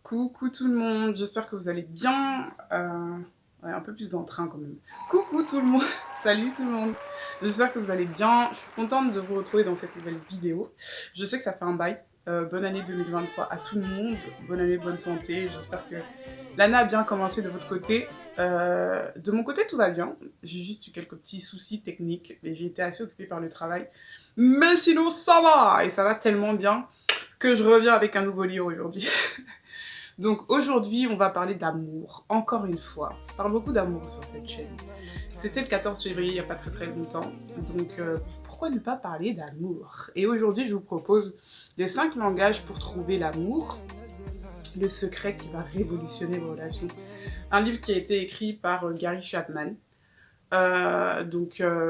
Coucou tout le monde, j'espère que vous allez bien. Ouais, un peu plus d'entrain quand même. Coucou tout le monde, salut tout le monde. J'espère que vous allez bien. Je suis contente de vous retrouver dans cette nouvelle vidéo. Je sais que ça fait un bail. Bonne année 2023 à tout le monde. Bonne année, bonne santé. J'espère que l'année a bien commencé de votre côté. De mon côté, tout va bien. J'ai juste eu quelques petits soucis techniques et j'ai été assez occupée par le travail. Mais sinon, ça va! Et ça va tellement bien que je reviens avec un nouveau livre aujourd'hui. Donc aujourd'hui, on va parler d'amour, encore une fois. On parle beaucoup d'amour sur cette chaîne. C'était le 14 février, il n'y a pas très très longtemps. Donc pourquoi ne pas parler d'amour? Et aujourd'hui, je vous propose les 5 langages pour trouver l'amour, le secret qui va révolutionner vos relations. Un livre qui a été écrit par Gary Chapman.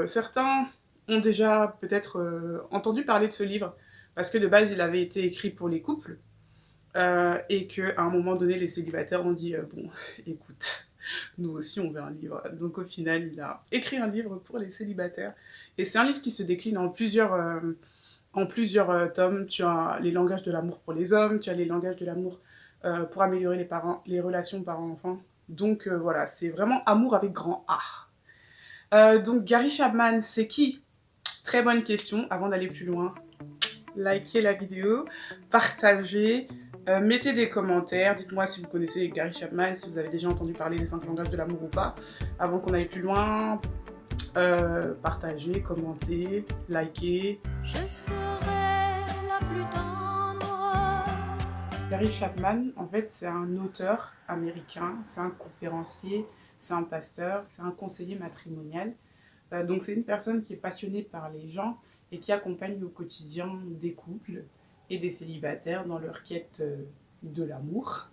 Certains ont déjà peut-être entendu parler de ce livre parce que de base, il avait été écrit pour les couples. Et qu'à un moment donné, les célibataires ont dit bon, écoute, nous aussi on veut un livre. Donc au final, il a écrit un livre pour les célibataires. Et c'est un livre qui se décline en plusieurs tomes. Tu as les langages de l'amour pour les hommes, tu as les langages de l'amour pour améliorer les relations parents-enfants. Donc voilà, c'est vraiment amour avec grand A. Donc Gary Chapman, c'est qui? Très bonne question. Avant d'aller plus loin, likez la vidéo, partagez, mettez des commentaires, dites-moi si vous connaissez Gary Chapman, si vous avez déjà entendu parler des 5 langages de l'amour ou pas. Avant qu'on aille plus loin, partagez, commentez, likez. Je serai la plus tendre. Gary Chapman, en fait, c'est un auteur américain, c'est un conférencier, c'est un pasteur, c'est un conseiller matrimonial. Donc c'est une personne qui est passionnée par les gens et qui accompagne au quotidien des couples et des célibataires dans leur quête de l'amour.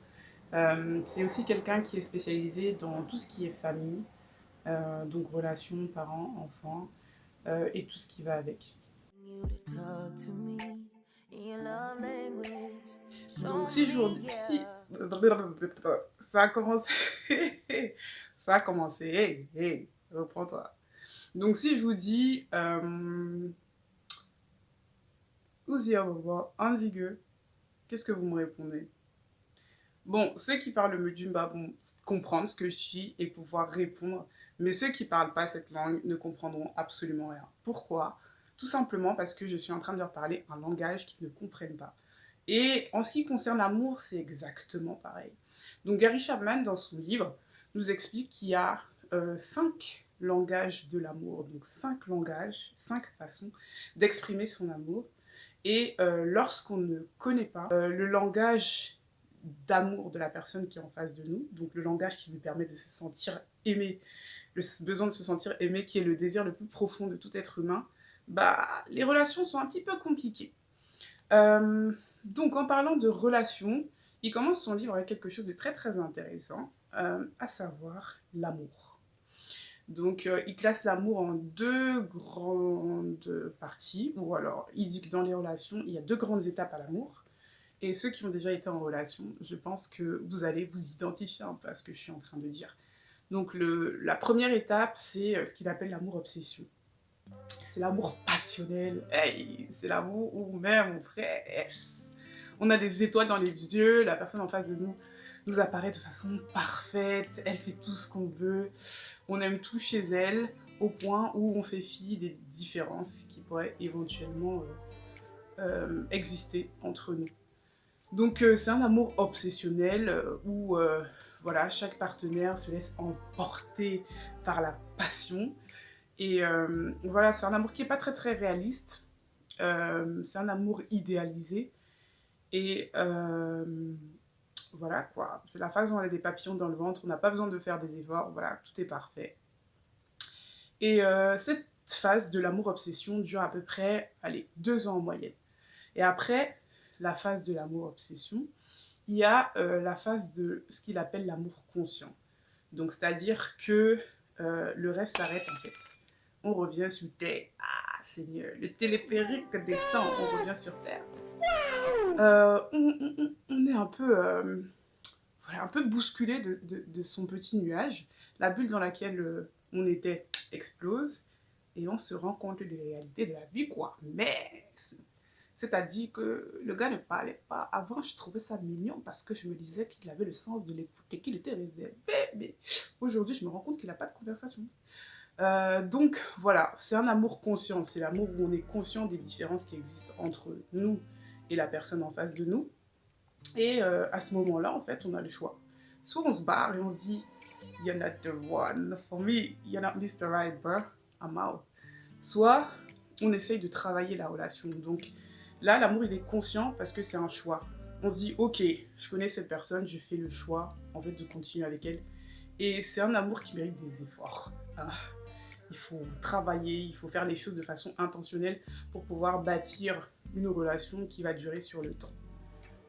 C'est aussi quelqu'un qui est spécialisé dans tout ce qui est famille, donc relations, parents, enfants, et tout ce qui va avec. Donc si je vous dis... Si... Ça a commencé... Ça a commencé... Hey, hey, reprends-toi. Donc si je vous dis Uziawawa, Anzigue, qu'est-ce que vous me répondez? Bon, ceux qui parlent le Mujumba vont comprendre ce que je dis et pouvoir répondre, mais ceux qui parlent pas cette langue ne comprendront absolument rien. Pourquoi? Tout simplement parce que je suis en train de leur parler un langage qu'ils ne comprennent pas. Et en ce qui concerne l'amour, c'est exactement pareil. Donc Gary Chapman, dans son livre, nous explique qu'il y a 5 langages de l'amour, donc 5 langages, 5 façons d'exprimer son amour. Et lorsqu'on ne connaît pas le langage d'amour de la personne qui est en face de nous, donc le langage qui lui permet de se sentir aimé, le besoin de se sentir aimé qui est le désir le plus profond de tout être humain, bah les relations sont un petit peu compliquées. Donc en parlant de relations, il commence son livre avec quelque chose de très très intéressant, à savoir l'amour. Donc il classe l'amour en 2 grandes parties, ou alors il dit que dans les relations, il y a 2 grandes étapes à l'amour. Et ceux qui ont déjà été en relation, je pense que vous allez vous identifier un peu à ce que je suis en train de dire. Donc la première étape, c'est ce qu'il appelle l'amour-obsession. C'est l'amour passionnel. Hey, c'est l'amour où même, mon frère, yes. On a des étoiles dans les yeux, la personne en face de nous nous apparaît de façon parfaite, elle fait tout ce qu'on veut, on aime tout chez elle, au point où on fait fi des différences qui pourraient éventuellement exister entre nous. Donc c'est un amour obsessionnel où voilà, chaque partenaire se laisse emporter par la passion. Et voilà, c'est un amour qui n'est pas très très réaliste. C'est un amour idéalisé. Et voilà quoi, c'est la phase où on a des papillons dans le ventre, on n'a pas besoin de faire des efforts, voilà, tout est parfait. Et cette phase de l'amour-obsession dure à peu près, allez, 2 ans en moyenne. Et après la phase de l'amour-obsession, il y a la phase de ce qu'il appelle l'amour conscient. Donc c'est-à-dire que le rêve s'arrête en fait. On revient sur Terre. Ah, Seigneur, le téléphérique descend, on revient sur Terre. On est un peu, voilà, un peu bousculé de son petit nuage. La bulle dans laquelle on était explose et on se rend compte des réalités de la vie, quoi. Mais C'est-à-dire que le gars ne parlait pas. Avant, je trouvais ça mignon parce que je me disais qu'il avait le sens de l'écoute et qu'il était réservé. Mais aujourd'hui, je me rends compte qu'il n'a pas de conversation. Donc voilà, c'est un amour conscient. C'est l'amour où on est conscient des différences qui existent entre nous et la personne en face de nous. Et à ce moment-là, en fait, on a le choix. Soit on se barre et on se dit, You're not the one for me, you're not Mr. Right, bro, I'm out. Soit on essaye de travailler la relation. Donc là, l'amour, il est conscient parce que c'est un choix. On se dit, ok, je connais cette personne, je fais le choix en fait de continuer avec elle. Et c'est un amour qui mérite des efforts. Il faut travailler, il faut faire les choses de façon intentionnelle pour pouvoir bâtir une relation qui va durer sur le temps.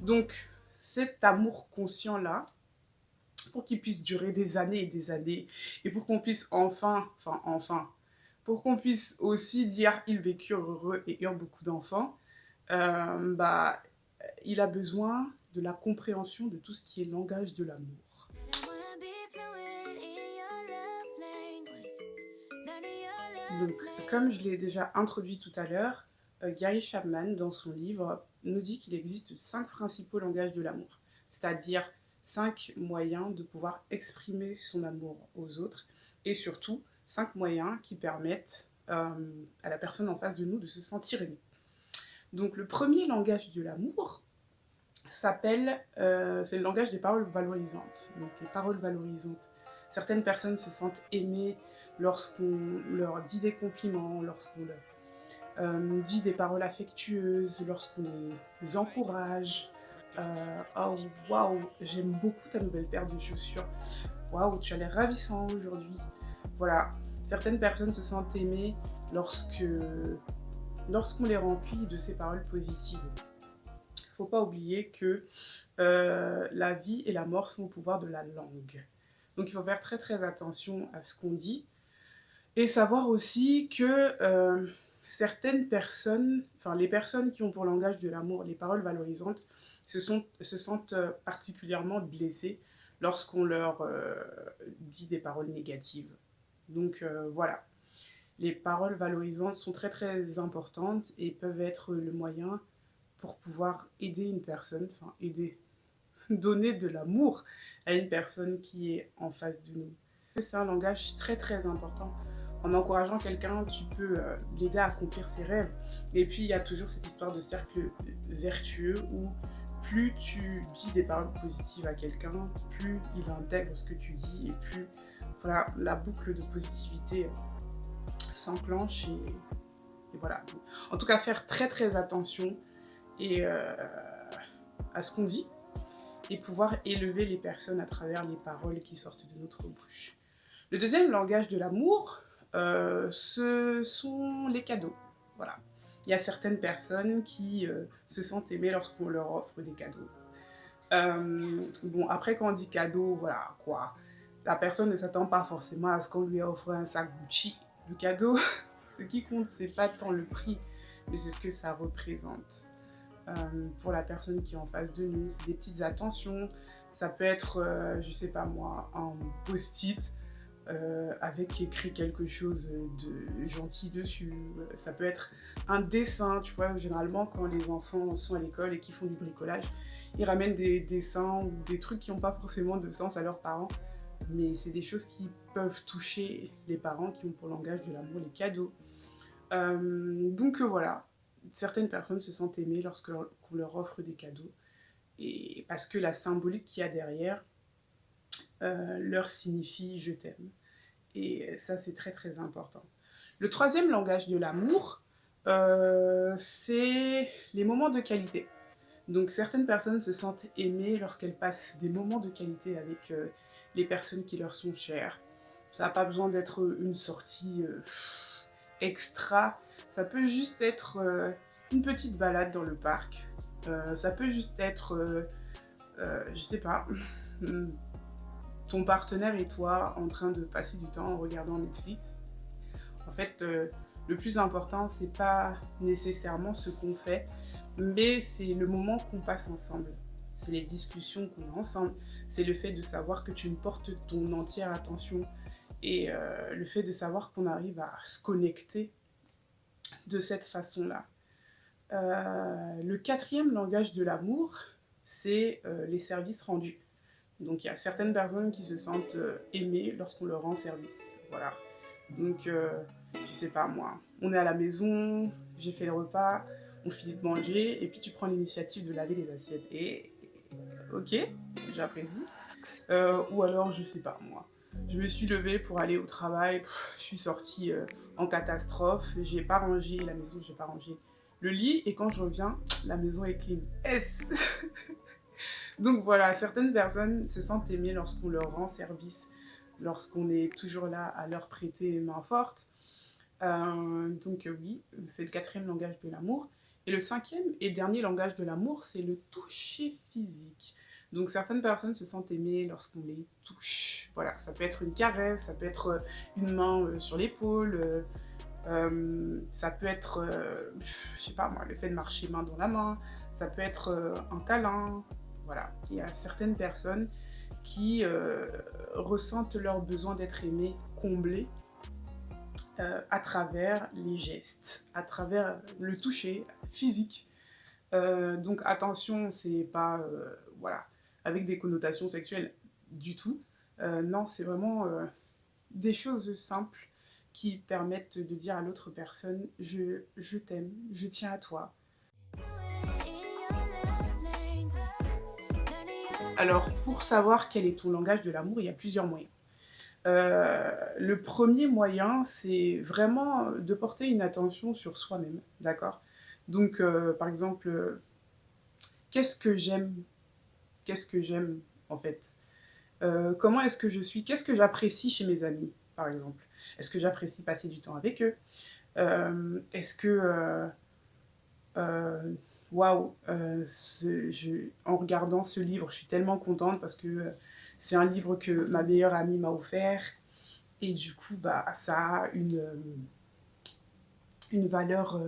Donc, cet amour conscient-là, pour qu'il puisse durer des années et des années, et pour qu'on puisse pour qu'on puisse aussi dire ils vécurent heureux et eurent beaucoup d'enfants, bah, il a besoin de la compréhension de tout ce qui est langage de l'amour. Donc, comme je l'ai déjà introduit tout à l'heure, Gary Chapman, dans son livre, nous dit qu'il existe 5 principaux langages de l'amour, c'est-à-dire 5 moyens de pouvoir exprimer son amour aux autres, et surtout 5 moyens qui permettent à la personne en face de nous de se sentir aimée. Donc le premier langage de l'amour s'appelle, c'est le langage des paroles valorisantes. Donc les paroles valorisantes. Certaines personnes se sentent aimées lorsqu'on leur dit des compliments, lorsqu'on leur dit des paroles affectueuses, lorsqu'on les encourage. Oh waouh, j'aime beaucoup ta nouvelle paire de chaussures. Waouh, tu as l'air ravissant aujourd'hui. Voilà, certaines personnes se sentent aimées lorsqu'on les remplit de ces paroles positives. Il ne faut pas oublier que la vie et la mort sont au pouvoir de la langue. Donc il faut faire très très attention à ce qu'on dit et savoir aussi que certaines personnes, enfin les personnes qui ont pour langage de l'amour les paroles valorisantes, se sentent particulièrement blessées lorsqu'on leur dit des paroles négatives. Donc voilà, les paroles valorisantes sont très très importantes et peuvent être le moyen pour pouvoir aider une personne, enfin aider, donner de l'amour à une personne qui est en face de nous. C'est un langage très très important. En encourageant quelqu'un, tu peux l'aider à accomplir ses rêves. Et puis il y a toujours cette histoire de cercle vertueux où plus tu dis des paroles positives à quelqu'un, plus il intègre ce que tu dis et plus voilà, la boucle de positivité s'enclenche et voilà. En tout cas, faire très très attention et à ce qu'on dit et pouvoir élever les personnes à travers les paroles qui sortent de notre bouche. Le deuxième langage de l'amour, ce sont les cadeaux. Voilà. Il y a certaines personnes qui se sentent aimées lorsqu'on leur offre des cadeaux. Bon, après, quand on dit cadeau, voilà, quoi. La personne ne s'attend pas forcément à ce qu'on lui offre un sac Gucci. Le cadeau, ce qui compte, c'est pas tant le prix, mais c'est ce que ça représente. Pour la personne qui est en face de nous, c'est des petites attentions. Ça peut être, je sais pas moi, un post-it avec écrit quelque chose de gentil dessus. Ça peut être un dessin, tu vois, généralement quand les enfants sont à l'école et qu'ils font du bricolage, ils ramènent des dessins ou des trucs qui n'ont pas forcément de sens à leurs parents, mais c'est des choses qui peuvent toucher les parents qui ont pour langage de l'amour les cadeaux. Donc voilà, certaines personnes se sentent aimées lorsqu'on leur offre des cadeaux, et parce que la symbolique qu'il y a derrière leur signifie je t'aime. Et ça, c'est très très important. Le troisième langage de l'amour, c'est les moments de qualité. Donc certaines personnes se sentent aimées lorsqu'elles passent des moments de qualité avec les personnes qui leur sont chères. Ça n'a pas besoin d'être une sortie extra. Ça peut juste être une petite balade dans le parc. Ça peut juste être, je sais pas, ton partenaire et toi en train de passer du temps en regardant Netflix. En fait, le plus important, c'est pas nécessairement ce qu'on fait, mais c'est le moment qu'on passe ensemble. C'est les discussions qu'on a ensemble. C'est le fait de savoir que tu me portes ton entière attention et le fait de savoir qu'on arrive à se connecter de cette façon-là. Le quatrième langage de l'amour, c'est les services rendus. Donc il y a certaines personnes qui se sentent aimées lorsqu'on leur rend service. Voilà. Donc, je sais pas moi, on est à la maison, j'ai fait le repas, on finit de manger, et puis tu prends l'initiative de laver les assiettes. Et ok, j'apprécie. Ou alors, je sais pas moi, je me suis levée pour aller au travail, je suis sortie en catastrophe, j'ai pas rangé la maison, j'ai pas rangé le lit, et quand je reviens, la maison est clean. S. Donc voilà, certaines personnes se sentent aimées lorsqu'on leur rend service, lorsqu'on est toujours là à leur prêter main forte. Oui, c'est le quatrième langage de l'amour. Et le cinquième et dernier langage de l'amour, c'est le toucher physique. Donc certaines personnes se sentent aimées lorsqu'on les touche. Voilà, ça peut être une caresse, ça peut être une main sur l'épaule, ça peut être, je sais pas moi, le fait de marcher main dans la main, ça peut être un câlin. Voilà, il y a certaines personnes qui ressentent leur besoin d'être aimées, comblées à travers les gestes, à travers le toucher physique. Donc attention, c'est pas voilà, avec des connotations sexuelles du tout. Non, c'est vraiment des choses simples qui permettent de dire à l'autre personne je t'aime, je tiens à toi. Alors, pour savoir quel est ton langage de l'amour, il y a plusieurs moyens. Le premier moyen, c'est vraiment de porter une attention sur soi-même, d'accord? Donc, par exemple, qu'est-ce que j'aime? Qu'est-ce que j'aime, en fait? Comment est-ce que je suis? Qu'est-ce que j'apprécie chez mes amis, par exemple? Est-ce que j'apprécie passer du temps avec eux? Est-ce que, euh, waouh, en regardant ce livre, je suis tellement contente parce que c'est un livre que ma meilleure amie m'a offert. Et du coup, bah, ça a une valeur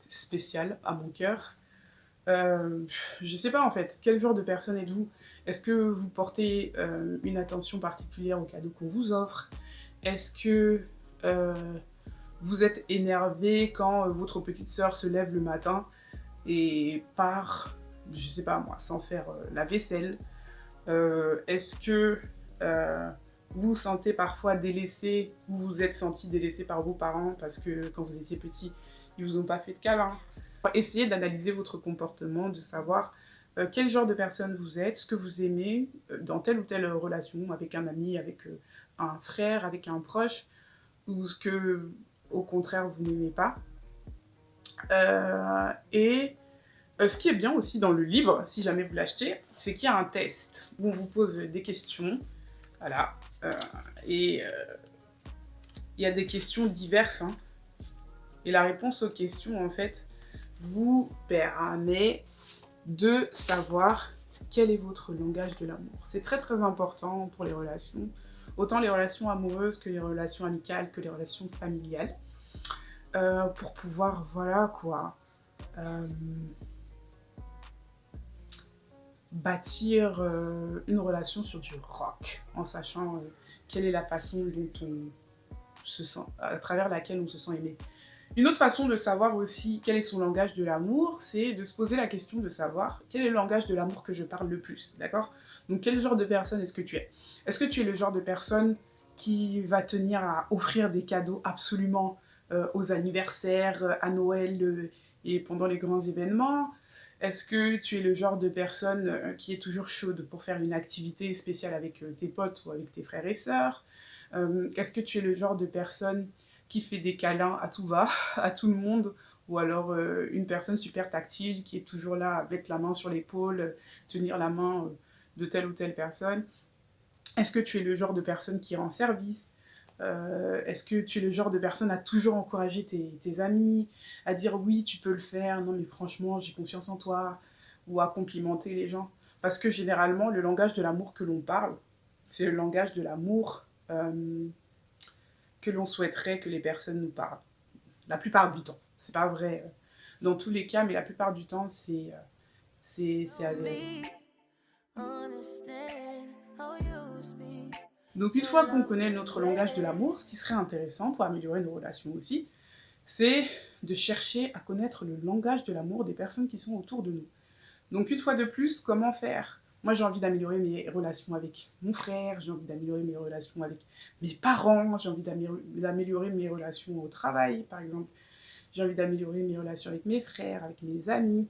spéciale à mon cœur. Je sais pas en fait, quel genre de personne êtes-vous? Est-ce que vous portez une attention particulière aux cadeaux qu'on vous offre? Est-ce que euh, vous êtes énervé quand votre petite sœur se lève le matin et part, je sais pas moi, sans faire la vaisselle? Est-ce que euh, vous vous sentez parfois délaissé ou vous êtes senti délaissé par vos parents parce que quand vous étiez petit, ils vous ont pas fait de câlin? Essayez d'analyser votre comportement, de savoir quel genre de personne vous êtes, ce que vous aimez dans telle ou telle relation, avec un ami, avec un frère, avec un proche, ou ce que, au contraire, vous n'aimez pas. Et ce qui est bien aussi dans le livre, si jamais vous l'achetez, c'est qu'il y a un test où on vous pose des questions. Voilà. Euh, et il y a des questions diverses, hein. Et la réponse aux questions, en fait, vous permet de savoir quel est votre langage de l'amour. C'est très très important pour les relations, autant les relations amoureuses que les relations amicales, que les relations familiales, pour pouvoir, voilà quoi, euh, bâtir une relation sur du rock, en sachant quelle est la façon dont on se sent, à travers laquelle on se sent aimé. Une autre façon de savoir aussi quel est son langage de l'amour, c'est de se poser la question de savoir quel est le langage de l'amour que je parle le plus, d'accord? Donc quel genre de personne est-ce que tu es? Est-ce que tu es le genre de personne qui va tenir à offrir des cadeaux absolument aux anniversaires, à Noël et pendant les grands événements? Est-ce que tu es le genre de personne qui est toujours chaude pour faire une activité spéciale avec tes potes ou avec tes frères et sœurs? Est-ce que tu es le genre de personne qui fait des câlins à tout va, à tout le monde, ou alors une personne super tactile qui est toujours là à mettre la main sur l'épaule, tenir la main de telle ou telle personne? Est-ce que tu es le genre de personne qui rend service? Est-ce que tu es le genre de personne à toujours encourager tes amis, à dire oui, tu peux le faire, non mais franchement, j'ai confiance en toi, ou à complimenter les gens? Parce que généralement, le langage de l'amour que l'on parle, c'est le langage de l'amour que l'on souhaiterait que les personnes nous parlent. La plupart du temps. C'est pas vrai dans tous les cas, mais la plupart du temps, c'est avéré. Donc une fois qu'on connaît notre langage de l'amour, ce qui serait intéressant pour améliorer nos relations aussi, c'est de chercher à connaître le langage de l'amour des personnes qui sont autour de nous. Donc une fois de plus, comment faire? Moi j'ai envie d'améliorer mes relations avec mon frère, j'ai envie d'améliorer mes relations avec mes parents, j'ai envie d'améliorer mes relations au travail par exemple, j'ai envie d'améliorer mes relations avec mes frères, avec mes amis.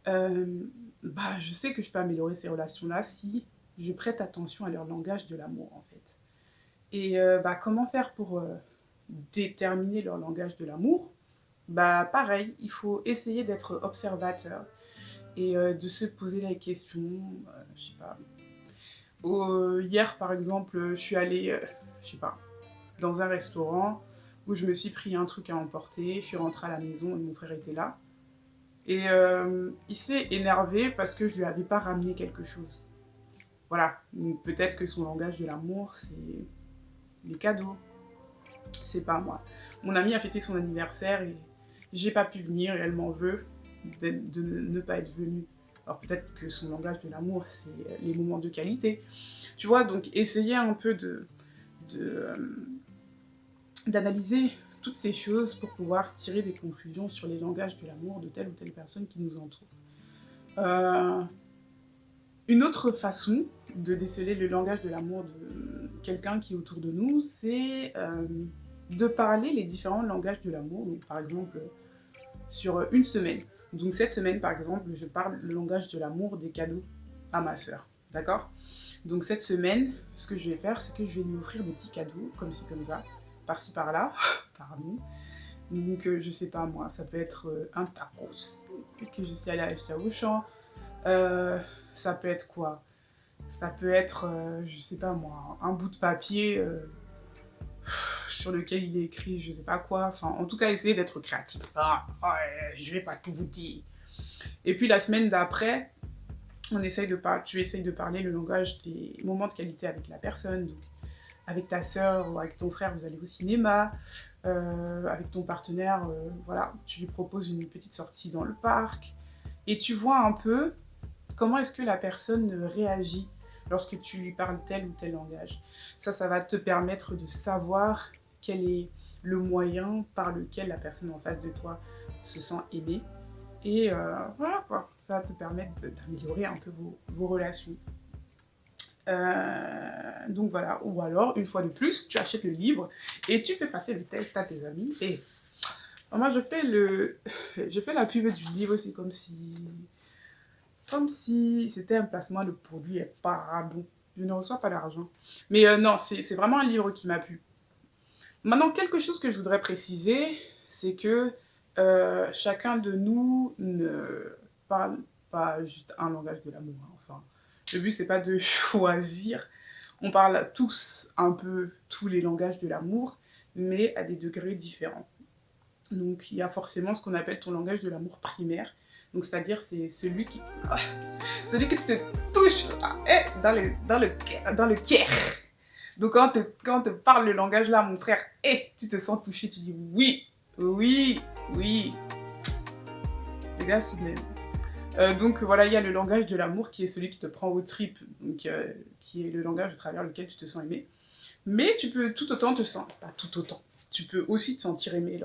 Euh, je sais que je peux améliorer ces relations-là si je prête attention à leur langage de l'amour en fait. Et comment faire pour déterminer leur langage de l'amour? Pareil, il faut essayer d'être observateur et de se poser la question, je sais pas. Hier, par exemple, je suis allée, je sais pas, dans un restaurant où je me suis pris un truc à emporter, je suis rentrée à la maison et mon frère était là. Et il s'est énervé parce que je lui avais pas ramené quelque chose. Voilà, peut-être que son langage de l'amour, c'est les cadeaux. C'est pas moi. Mon amie a fêté son anniversaire et j'ai pas pu venir et elle m'en veut de ne pas être venue. Alors peut-être que son langage de l'amour, c'est les moments de qualité. Tu vois, donc essayer un peu de, d'analyser toutes ces choses pour pouvoir tirer des conclusions sur les langages de l'amour de telle ou telle personne qui nous entoure. Euh, une autre façon de déceler le langage de l'amour de quelqu'un qui est autour de nous, c'est de parler les différents langages de l'amour. Donc, par exemple, sur une semaine. Donc, cette semaine, par exemple, je parle le langage de l'amour des cadeaux à ma sœur. D'accord? Donc, cette semaine, ce que je vais faire, c'est que je vais lui offrir des petits cadeaux, comme ci, comme ça, par-ci, par-là, pardon. Donc, je sais pas moi, ça peut être un tacos que je suis allée acheter à Auchan. Ça peut être quoi? Ça peut être, je sais pas moi, un bout de papier sur lequel il est écrit je sais pas quoi. Enfin, en tout cas, essayez d'être créatif. Je vais pas tout vous dire. Et puis la semaine d'après, tu essayes de parler le langage des moments de qualité avec la personne. Donc, avec ta sœur ou avec ton frère, vous allez au cinéma. Avec ton partenaire, voilà, tu lui proposes une petite sortie dans le parc. Et tu vois un peu comment est-ce que la personne réagit lorsque tu lui parles tel ou tel langage. Ça va te permettre de savoir quel est le moyen par lequel la personne en face de toi se sent aimée. Et voilà quoi, ça va te permettre d'améliorer un peu vos relations. Donc voilà, ou alors, une fois de plus, tu achètes le livre et tu fais passer le test à tes amis. Et moi, je fais la pub du livre aussi comme si c'était un placement de produit et pardon. Je ne reçois pas d'argent. Mais non, c'est vraiment un livre qui m'a plu. Maintenant, quelque chose que je voudrais préciser, c'est que chacun de nous ne parle pas juste un langage de l'amour. Hein. Enfin, le but, c'est pas de choisir. On parle tous un peu tous les langages de l'amour, mais à des degrés différents. Donc, il y a forcément ce qu'on appelle ton langage de l'amour primaire. Donc, c'est-à-dire, c'est celui qui te touche dans le cœur. Donc, quand on te parle le langage là, mon frère, tu te sens touché, tu dis oui, oui, oui. Les gars, c'est même. Donc voilà, il y a le langage de l'amour qui est celui qui te prend aux tripes, donc, qui est le langage à travers lequel tu te sens aimé. Mais tu peux tout autant te sentir, pas tout autant, tu peux aussi te sentir aimé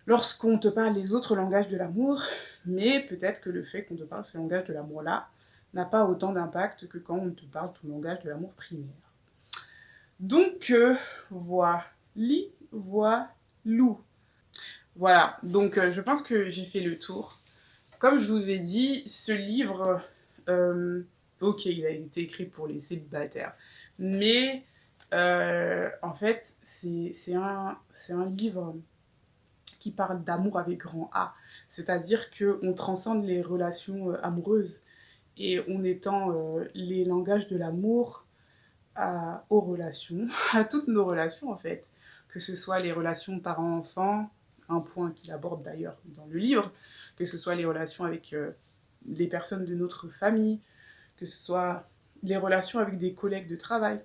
lorsqu'on te parle les autres langages de l'amour, mais peut-être que le fait qu'on te parle ce langage de l'amour-là n'a pas autant d'impact que quand on te parle ton langage de l'amour primaire. Donc, voilou. Voilà, donc je pense que j'ai fait le tour. Comme je vous ai dit, ce livre, ok, il a été écrit pour les célibataires, mais en fait, c'est un livre qui parle d'amour avec grand A. C'est-à-dire qu'on transcende les relations amoureuses et on étend les langages de l'amour aux relations, à toutes nos relations en fait. Que ce soit les relations parents-enfants, un point qu'il aborde d'ailleurs dans le livre, que ce soit les relations avec des personnes de notre famille, que ce soit les relations avec des collègues de travail.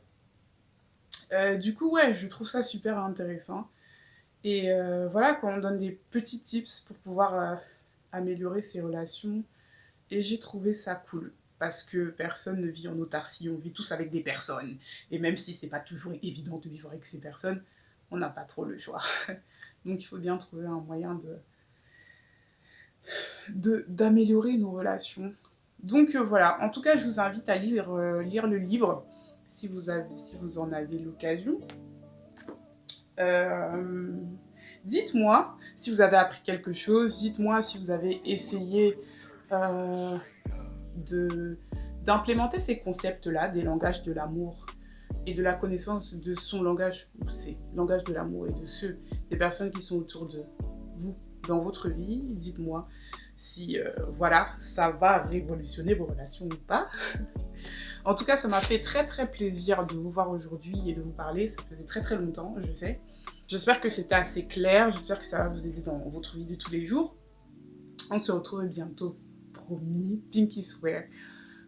Du coup, ouais, je trouve ça super intéressant. Et voilà, quand on donne des petits tips pour pouvoir améliorer ses relations. Et j'ai trouvé ça cool. Parce que personne ne vit en autarcie, on vit tous avec des personnes. Et même si c'est pas toujours évident de vivre avec ces personnes, on n'a pas trop le choix. Donc il faut bien trouver un moyen d'améliorer nos relations. Donc voilà, en tout cas je vous invite à lire le livre si vous en avez l'occasion. Dites-moi si vous avez appris quelque chose, dites-moi si vous avez essayé d'implémenter ces concepts-là, des langages de l'amour et de la connaissance de son langage, ou ses langages de l'amour et de ceux des personnes qui sont autour de vous dans votre vie. Dites-moi si voilà, ça va révolutionner vos relations ou pas. En tout cas, ça m'a fait très très plaisir de vous voir aujourd'hui et de vous parler. Ça faisait très très longtemps, je sais. J'espère que c'était assez clair, j'espère que ça va vous aider dans votre vie de tous les jours. On se retrouve bientôt, promis, Pinky Swear.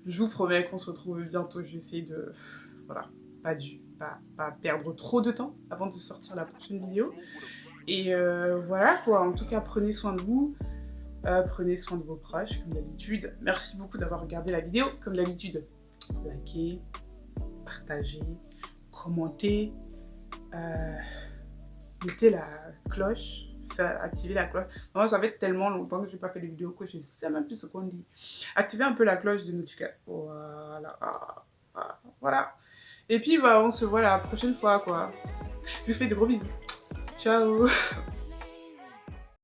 Je vous promets qu'on se retrouve bientôt, je vais essayer de... Voilà, pas perdre trop de temps avant de sortir la prochaine vidéo. Et voilà quoi, en tout cas prenez soin de vous, prenez soin de vos proches comme d'habitude. Merci beaucoup d'avoir regardé la vidéo, comme d'habitude. Likez, partagez, commentez, mettez la cloche, activez la cloche. Non, ça fait tellement longtemps que je n'ai pas fait de vidéo que je ne sais même plus ce qu'on dit. Activez un peu la cloche de notification. Voilà. Voilà. Et puis, bah, on se voit la prochaine fois, quoi. Je vous fais de gros bisous. Ciao.